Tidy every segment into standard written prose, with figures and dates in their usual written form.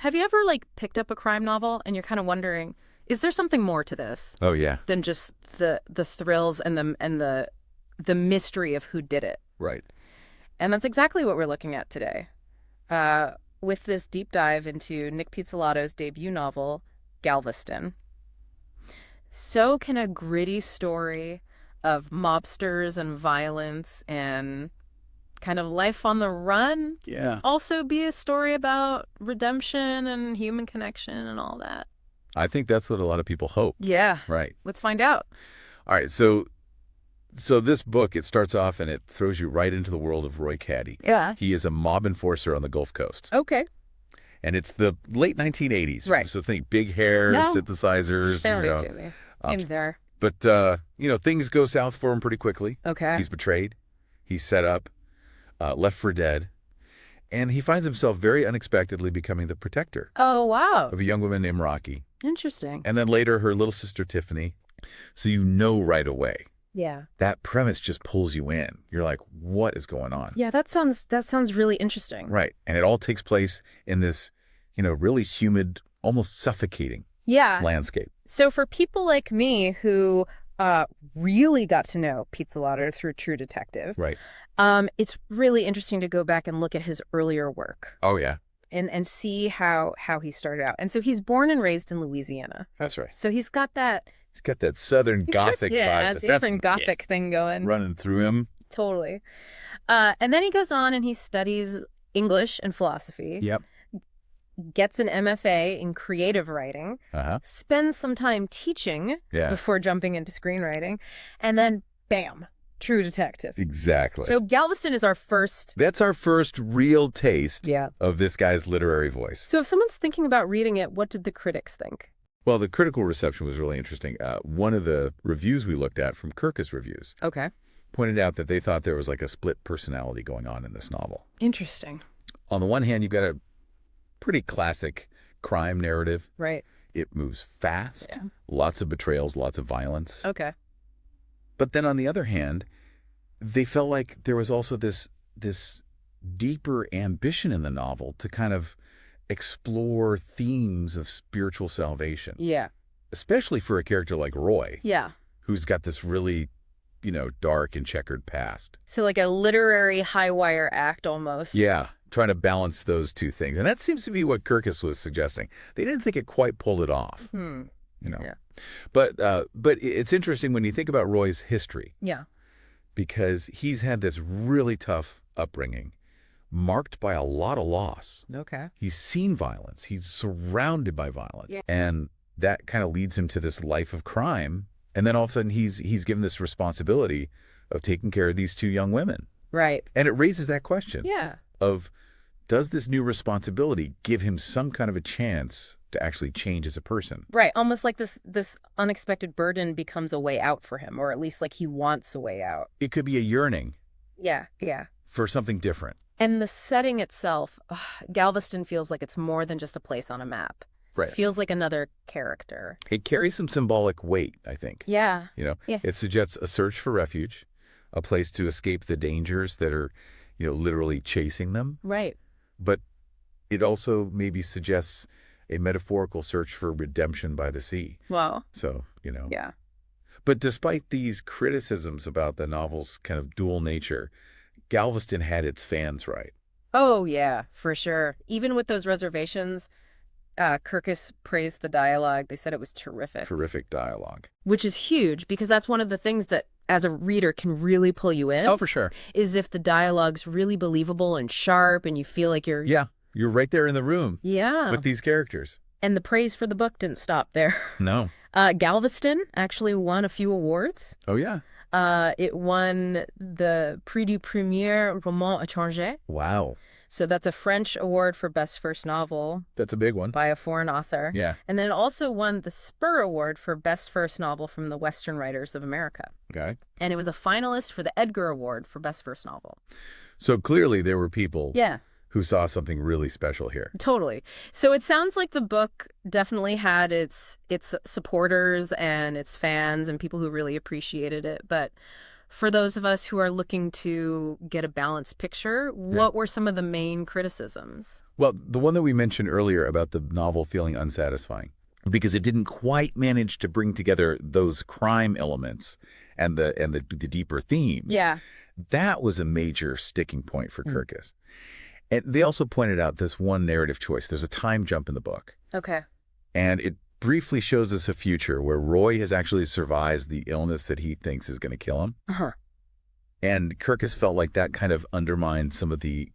Have you ever, like, picked up a crime novel and you're kind of wondering, is there something more to this Oh, yeah. than just the thrills and the mystery of who did it? Right. And that's exactly what we're looking at today. With this deep dive into Nic Pizzolatto's debut novel, Galveston. So can a gritty story of mobsters and violence and kind of life on the run Yeah. also be a story about redemption and human connection and all that? I think that's what a lot of people hope. Yeah. Right. Let's find out. All right. So this book, it starts off and it throws you right into the world of Roy Caddy. Yeah. He is a mob enforcer on the Gulf Coast. Okay. And it's the late 1980s. Right. So think big hair, No. synthesizers. Same there. But, things go south for him pretty quickly. Okay. He's betrayed. He's set up, left for dead. And he finds himself very unexpectedly becoming the protector Oh, wow. of a young woman named Rocky. Interesting. And then later, her little sister, Tiffany. So you know right away. Yeah. That premise just pulls you in. You're like, what is going on? Yeah, that sounds really interesting. Right. And it all takes place in this, really humid, almost suffocating Yeah. landscape. So for people like me who really got to know Pizzolatto through True Detective, Right. it's really interesting to go back and look at his earlier work Oh, yeah. and see how he started out. And so he's born and raised in Louisiana. That's right. So he's got that He's got that southern gothic vibe. different gothic thing going. Running through him. Totally. And then he goes on and he studies English and philosophy. Yep. Gets an MFA in creative writing, Uh-huh. spends some time teaching Yeah. before jumping into screenwriting, and then, bam, True Detective. Exactly. So Galveston is our first. That's our first real taste Yeah. of this guy's literary voice. So if someone's thinking about reading it, what did the critics think? Well, the critical reception was really interesting. One of the reviews we looked at from Kirkus Reviews Okay. pointed out that they thought there was like a split personality going on in this novel. Interesting. On the one hand, you've got a pretty classic crime narrative. Right. It moves fast, Yeah. lots of betrayals, lots of violence. Okay. But then on the other hand, they felt like there was also this deeper ambition in the novel to kind of explore themes of spiritual salvation, Yeah. especially for a character like Roy, Yeah. who's got this really, dark and checkered past. So like a literary high wire act almost. Yeah, trying to balance those two things. And that seems to be what Kirkus was suggesting. They didn't think it quite pulled it off, Yeah. But it's interesting when you think about Roy's history, Yeah. because he's had this really tough upbringing, marked by a lot of loss. Okay. He's seen violence. He's surrounded by violence. Yeah. And that kind of leads him to this life of crime. And then all of a sudden he's given this responsibility of taking care of these two young women. Right. And it raises that question Yeah. of, does this new responsibility give him some kind of a chance to actually change as a person? Right. Almost like this unexpected burden becomes a way out for him, or at least like he wants a way out. It could be a yearning Yeah. Yeah. for something different. And the setting itself, Galveston feels like it's more than just a place on a map. Right. Feels like another character. It carries some symbolic weight, I think. Yeah. Yeah. It suggests a search for refuge, a place to escape the dangers that are, literally chasing them. Right. But it also maybe suggests a metaphorical search for redemption by the sea. Wow. So, Yeah. But despite these criticisms about the novel's kind of dual nature, Galveston had its fans right. Oh, yeah, for sure. Even with those reservations, Kirkus praised the dialogue. They said it was terrific. Terrific dialogue. Which is huge, because that's one of the things that, as a reader, can really pull you in. Oh, for sure. Is if the dialogue's really believable and sharp and you feel like you're... Yeah, you're right there in the room Yeah. with these characters. And the praise for the book didn't stop there. No. Galveston actually won a few awards. Oh, yeah. It won the Prix du Premier Roman Étranger. Wow. So that's a French award for Best First Novel That's a big one. by a foreign author. Yeah. And then it also won the Spur Award for Best First Novel from the Western Writers of America. Okay. And it was a finalist for the Edgar Award for Best First Novel. So clearly there were people Yeah. who saw something really special here. Totally. So it sounds like the book definitely had its supporters and its fans and people who really appreciated it. But For those of us who are looking to get a balanced picture, what were some of the main criticisms? Well, the one that we mentioned earlier about the novel feeling unsatisfying, because it didn't quite manage to bring together those crime elements and the deeper themes. Yeah. That was a major sticking point for Kirkus. And they also pointed out this one narrative choice. There's a time jump in the book. Okay. And it briefly shows us a future where Roy has actually survived the illness that he thinks is going to kill him. Uh-huh. And Kirkus felt like that kind of undermined some of the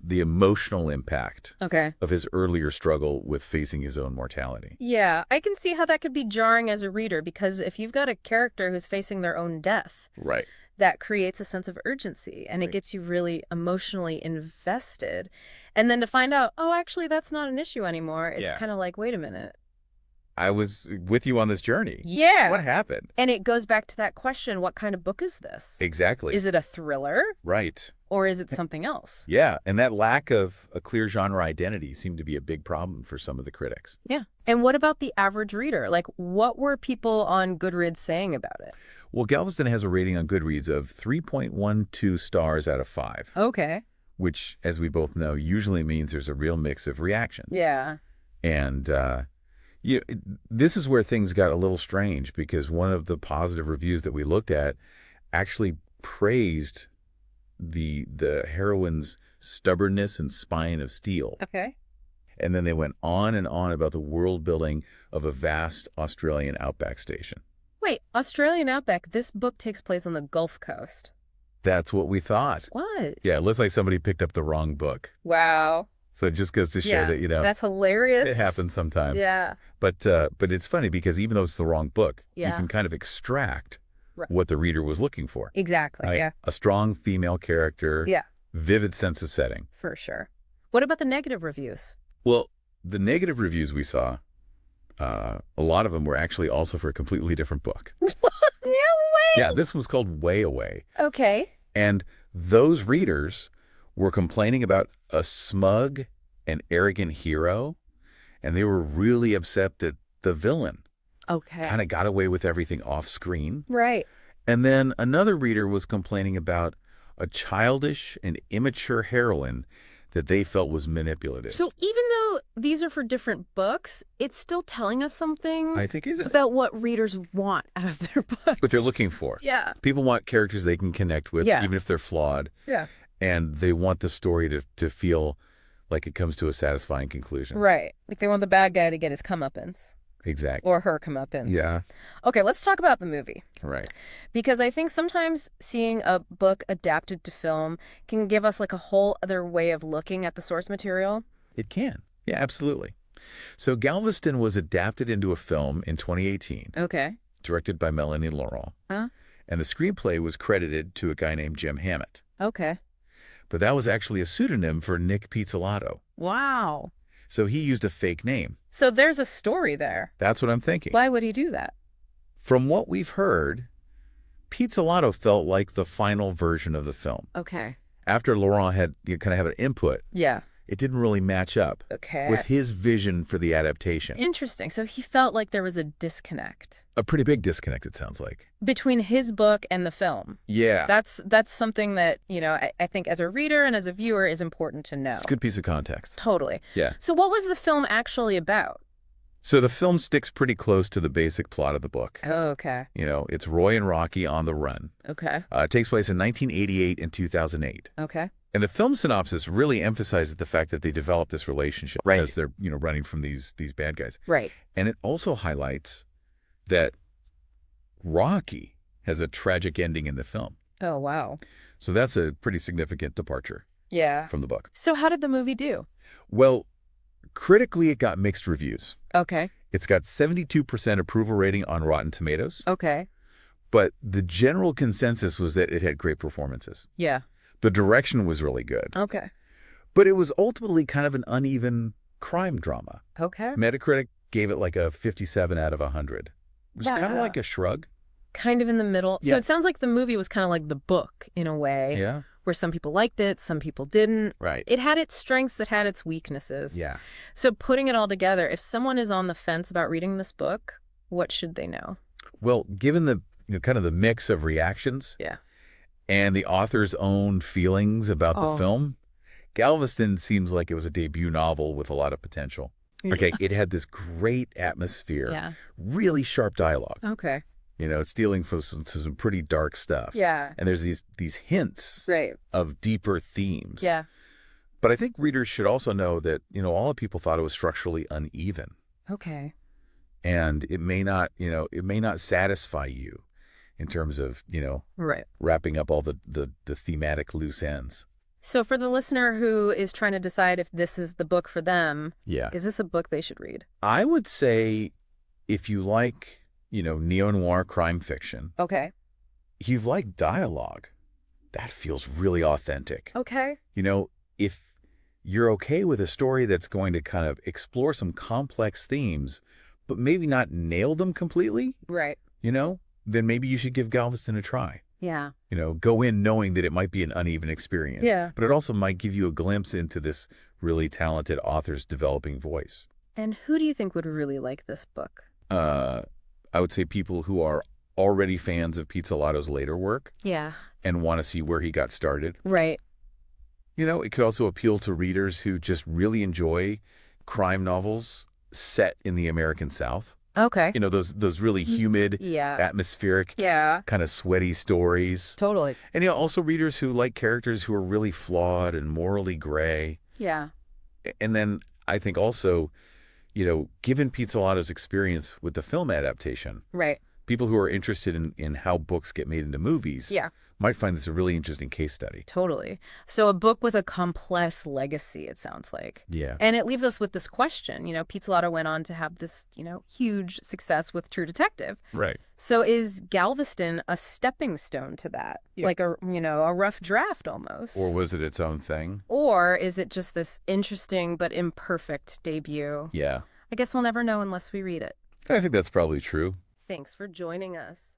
emotional impact of his earlier struggle with facing his own mortality. Yeah, I can see how that could be jarring as a reader, because if you've got a character who's facing their own death, Right. that creates a sense of urgency, and it gets you really emotionally invested. And then to find out, oh, actually, that's not an issue anymore. It's kind of like, wait a minute. I was with you on this journey. Yeah. What happened? And it goes back to that question, what kind of book is this? Exactly. Is it a thriller? Right. Or is it something else? Yeah, and that lack of a clear genre identity seemed to be a big problem for some of the critics. Yeah. And what about the average reader? Like, what were people on Goodreads saying about it? Well, Galveston has a rating on Goodreads of 3.12 stars out of 5. Okay. Which, as we both know, usually means there's a real mix of reactions. Yeah. And this is where things got a little strange, because one of the positive reviews that we looked at actually praised the heroine's stubbornness and spine of steel. Okay. And then they went on and on about the world building of a vast Australian outback station. Wait, Australian Outback, this book takes place on the Gulf Coast. That's what we thought. What? Yeah, it looks like somebody picked up the wrong book. Wow. So it just goes to show that, that's hilarious. it happens sometimes. Yeah. But it's funny, because even though it's the wrong book, you can kind of extract what the reader was looking for. Exactly, right? yeah. A strong female character. Yeah. Vivid sense of setting. For sure. What about the negative reviews? Well, the negative reviews we saw, a lot of them were actually also for a completely different book. No way! Yeah, this one was called Way Away. Okay. And those readers were complaining about a smug and arrogant hero, and they were really upset that the villain kind of got away with everything off screen. Right. And then another reader was complaining about a childish and immature heroine that they felt was manipulative. So even though these are for different books, it's still telling us something I think it's about what readers want out of their books. what they're looking for. Yeah. People want characters they can connect with, even if they're flawed. Yeah. And they want the story to feel like it comes to a satisfying conclusion. Right. Like they want the bad guy to get his comeuppance. Exactly. Or her comeuppance. Yeah. Okay, let's talk about the movie. Right. Because I think sometimes seeing a book adapted to film can give us like a whole other way of looking at the source material. It can. Yeah, absolutely. So Galveston was adapted into a film in 2018. Okay. Directed by Melanie Laurent. Huh? And the screenplay was credited to a guy named Jim Hammett. Okay. But that was actually a pseudonym for Nic Pizzolatto. Wow. So he used a fake name. So there's a story there. That's what I'm thinking. Why would he do that? From what we've heard, Pizzolatto felt like the final version of the film. Okay. After Laurent had kind of had an input, it didn't really match up with his vision for the adaptation. Interesting. So he felt like there was a disconnect. A pretty big disconnect, it sounds like. Between his book and the film. Yeah. That's something that, I think as a reader and as a viewer is important to know. It's a good piece of context. Totally. Yeah. So what was the film actually about? So the film sticks pretty close to the basic plot of the book. Oh, okay. It's Roy and Rocky on the run. Okay. It takes place in 1988 and 2008. Okay. And the film synopsis really emphasizes the fact that they developed this relationship as they're, running from these bad guys. Right. And it also highlights that Rocky has a tragic ending in the film. Oh, wow. So that's a pretty significant departure from the book. So how did the movie do? Well, critically, it got mixed reviews. Okay. It's got 72% approval rating on Rotten Tomatoes. Okay. But the general consensus was that it had great performances. Yeah. The direction was really good. Okay. But it was ultimately kind of an uneven crime drama. Okay. Metacritic gave it like a 57 out of 100. It was kind of like a shrug. Kind of in the middle. Yeah. So it sounds like the movie was kind of like the book in a way. Yeah. Where some people liked it, some people didn't. Right. It had its strengths, it had its weaknesses. Yeah. So putting it all together, if someone is on the fence about reading this book, what should they know? Well, given the kind of the mix of reactions, and the author's own feelings about the Oh, film, Galveston seems like it was a debut novel with a lot of potential. Okay, it had this great atmosphere, yeah. really sharp dialogue. Okay. It's dealing to some pretty dark stuff. Yeah. And there's these hints Right. of deeper themes. Yeah. But I think readers should also know that, a lot of people thought it was structurally uneven. Okay. And it may not satisfy you in terms of, Right. wrapping up all the thematic loose ends. So for the listener who is trying to decide if this is the book for them, Yeah. is this a book they should read? I would say if you like, neo-noir crime fiction, Okay. if you like dialogue, that feels really authentic. Okay. If you're okay with a story that's going to kind of explore some complex themes, but maybe not nail them completely, Right. then maybe you should give Galveston a try. Yeah. Go in knowing that it might be an uneven experience. Yeah. But it also might give you a glimpse into this really talented author's developing voice. And who do you think would really like this book? I would say people who are already fans of Pizzolatto's later work Yeah. and want to see where he got started. Right. It could also appeal to readers who just really enjoy crime novels set in the American South. Okay. Those really humid, Yeah. atmospheric, Yeah. kind of sweaty stories. Totally. And also readers who like characters who are really flawed and morally gray. Yeah. And then I think also, given Pizzolatto's experience with the film adaptation, Right. people who are interested in how books get made into movies Yeah. might find this a really interesting case study. Totally. So a book with a complex legacy, it sounds like. Yeah. And it leaves us with this question. Pizzolatto went on to have this, huge success with True Detective. Right. So is Galveston a stepping stone to that? Yeah. Like a rough draft almost? Or was it its own thing? Or is it just this interesting but imperfect debut? Yeah. I guess we'll never know unless we read it. I think that's probably true. Thanks for joining us.